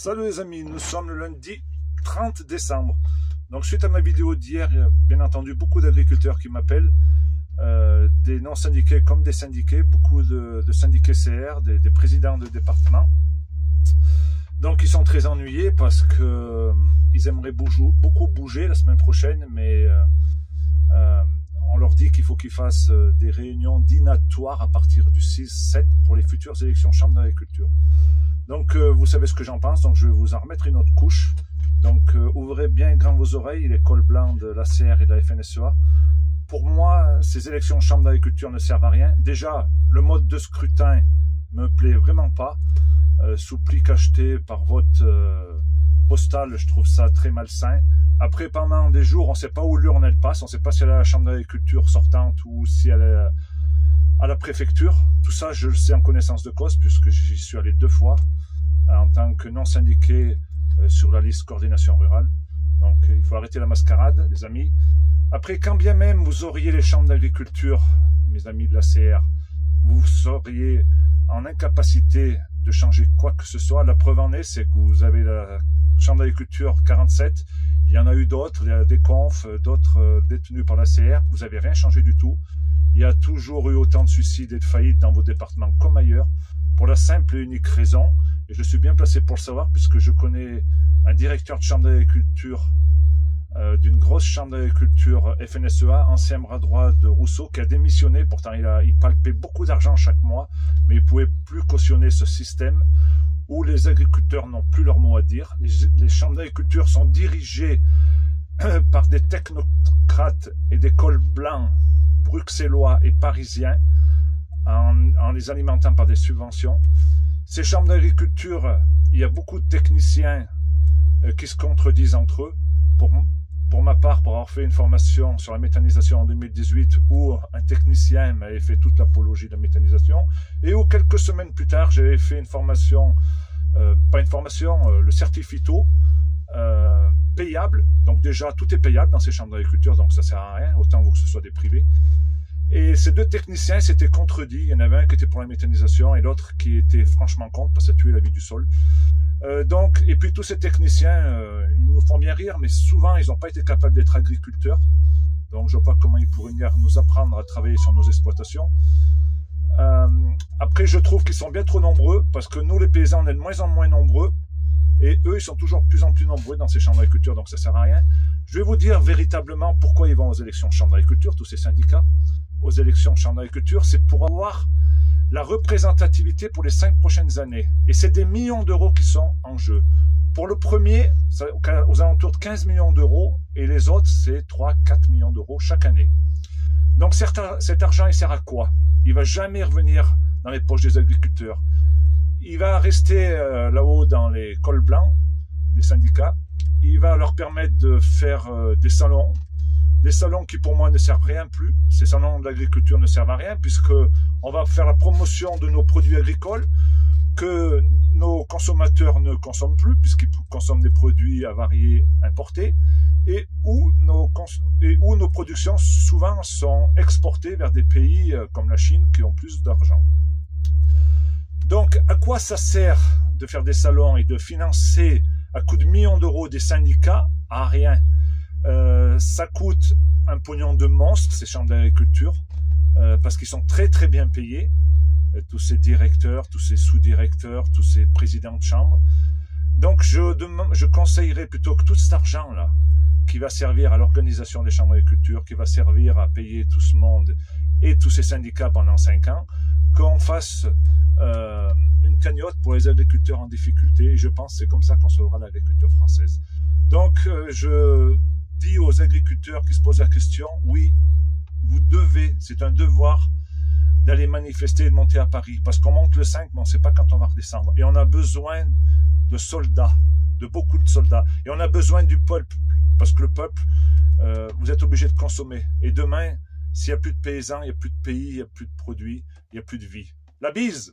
Salut les amis, nous sommes le lundi 30 décembre. Donc suite à ma vidéo d'hier, il y a bien entendu beaucoup d'agriculteurs qui m'appellent, des non-syndiqués comme des syndiqués, beaucoup de syndiqués CR, des présidents de département. Donc ils sont très ennuyés parce que ils aimeraient beaucoup bouger la semaine prochaine, mais on leur dit qu'il faut qu'ils fassent des réunions dînatoires à partir du 6-7 pour les futures élections chambre d'agriculture. Donc vous savez ce que j'en pense, donc je vais vous en remettre une autre couche. Donc ouvrez bien grand vos oreilles, les cols blancs de la CR et de la FNSEA. Pour moi, ces élections chambre d'agriculture ne servent à rien. Déjà, le mode de scrutin me plaît vraiment pas. Sous pli cacheté par vote postal, je trouve ça très malsain. Après, pendant des jours, on ne sait pas où l'urne elle passe, on ne sait pas si elle est à la chambre d'agriculture sortante ou si elle est à la préfecture. Tout ça, je le sais en connaissance de cause, puisque j'y suis allé 2 fois en tant que non syndiqué sur la liste coordination rurale. Donc, il faut arrêter la mascarade, les amis. Après, quand bien même vous auriez les chambres d'agriculture, mes amis de la CR, vous seriez en incapacité de changer quoi que ce soit. La preuve en est, c'est que vous avez la chambre d'agriculture 47, il y en a eu d'autres, il y a des confs, d'autres détenus par la CR, vous n'avez rien changé du tout. Il y a toujours eu autant de suicides et de faillites dans vos départements comme ailleurs, pour la simple et unique raison, et je suis bien placé pour le savoir, puisque je connais un directeur de chambre d'agriculture, d'une grosse chambre d'agriculture FNSEA, ancien bras droit de Rousseau, qui a démissionné. Pourtant il palpait beaucoup d'argent chaque mois, mais il ne pouvait plus cautionner ce système où les agriculteurs n'ont plus leur mot à dire. Les chambres d'agriculture sont dirigées par des technocrates et des cols blancs bruxellois et parisiens, en les alimentant par des subventions. Ces chambres d'agriculture, il y a beaucoup de techniciens qui se contredisent entre eux. Pour ma part, pour avoir fait une formation sur la méthanisation en 2018, où un technicien m'avait fait toute l'apologie de la méthanisation, et où quelques semaines plus tard, j'avais fait une formation, le certifito, payable. Donc déjà, tout est payable dans ces chambres d'agriculture, donc ça sert à rien, autant que ce soit des privés. Et ces 2 techniciens s'étaient contredits. Il y en avait un qui était pour la méthanisation et l'autre qui était franchement contre, parce que ça tuait la vie du sol. Et puis tous ces techniciens, ils nous font bien rire, mais souvent ils n'ont pas été capables d'être agriculteurs. Donc je ne vois pas comment ils pourraient nous apprendre à travailler sur nos exploitations. Après, je trouve qu'ils sont bien trop nombreux, parce que nous les paysans, on est de moins en moins nombreux, et eux ils sont toujours de plus en plus nombreux dans ces chambres d'agriculture, donc ça ne sert à rien. Je vais vous dire véritablement pourquoi ils vont aux élections chambre d'agriculture, tous ces syndicats. Aux élections chambre d'agriculture, c'est pour avoir la représentativité pour les 5 prochaines années. Et c'est des millions d'euros qui sont en jeu. Pour le premier, aux alentours de 15 millions d'euros, et les autres, c'est 3-4 millions d'euros chaque année. Donc cet argent, il sert à quoi? Il va jamais revenir dans les poches des agriculteurs. Il va rester là-haut dans les cols blancs des syndicats. Il va leur permettre de faire des salons qui pour moi ne servent rien plus. Ces salons de l'agriculture ne servent à rien, puisque on va faire la promotion de nos produits agricoles que nos consommateurs ne consomment plus, puisqu'ils consomment des produits avariés importés, et où nos productions souvent sont exportées vers des pays comme la Chine qui ont plus d'argent. Donc à quoi ça sert de faire des salons et de financer à coups de millions d'euros des syndicats? À rien. Ça coûte un pognon de monstre, ces chambres d'agriculture, parce qu'ils sont très très bien payés, tous ces directeurs, tous ces sous-directeurs, tous ces présidents de chambre. Donc je conseillerais plutôt que tout cet argent-là, qui va servir à l'organisation des chambres d'agriculture, qui va servir à payer tout ce monde et tous ces syndicats pendant 5 ans, qu'on fasse une cagnotte pour les agriculteurs en difficulté. Et je pense que c'est comme ça qu'on sauvera l'agriculture française. Donc je dis aux agriculteurs qui se posent la question, oui, vous devez, c'est un devoir d'aller manifester et de monter à Paris, parce qu'on monte le 5, mais on ne sait pas quand on va redescendre. Et on a besoin de soldats, de beaucoup de soldats. Et on a besoin du peuple, parce que le peuple, vous êtes obligé de consommer. Et demain, s'il n'y a plus de paysans, il n'y a plus de pays, il n'y a plus de produits, il n'y a plus de vie. La bise!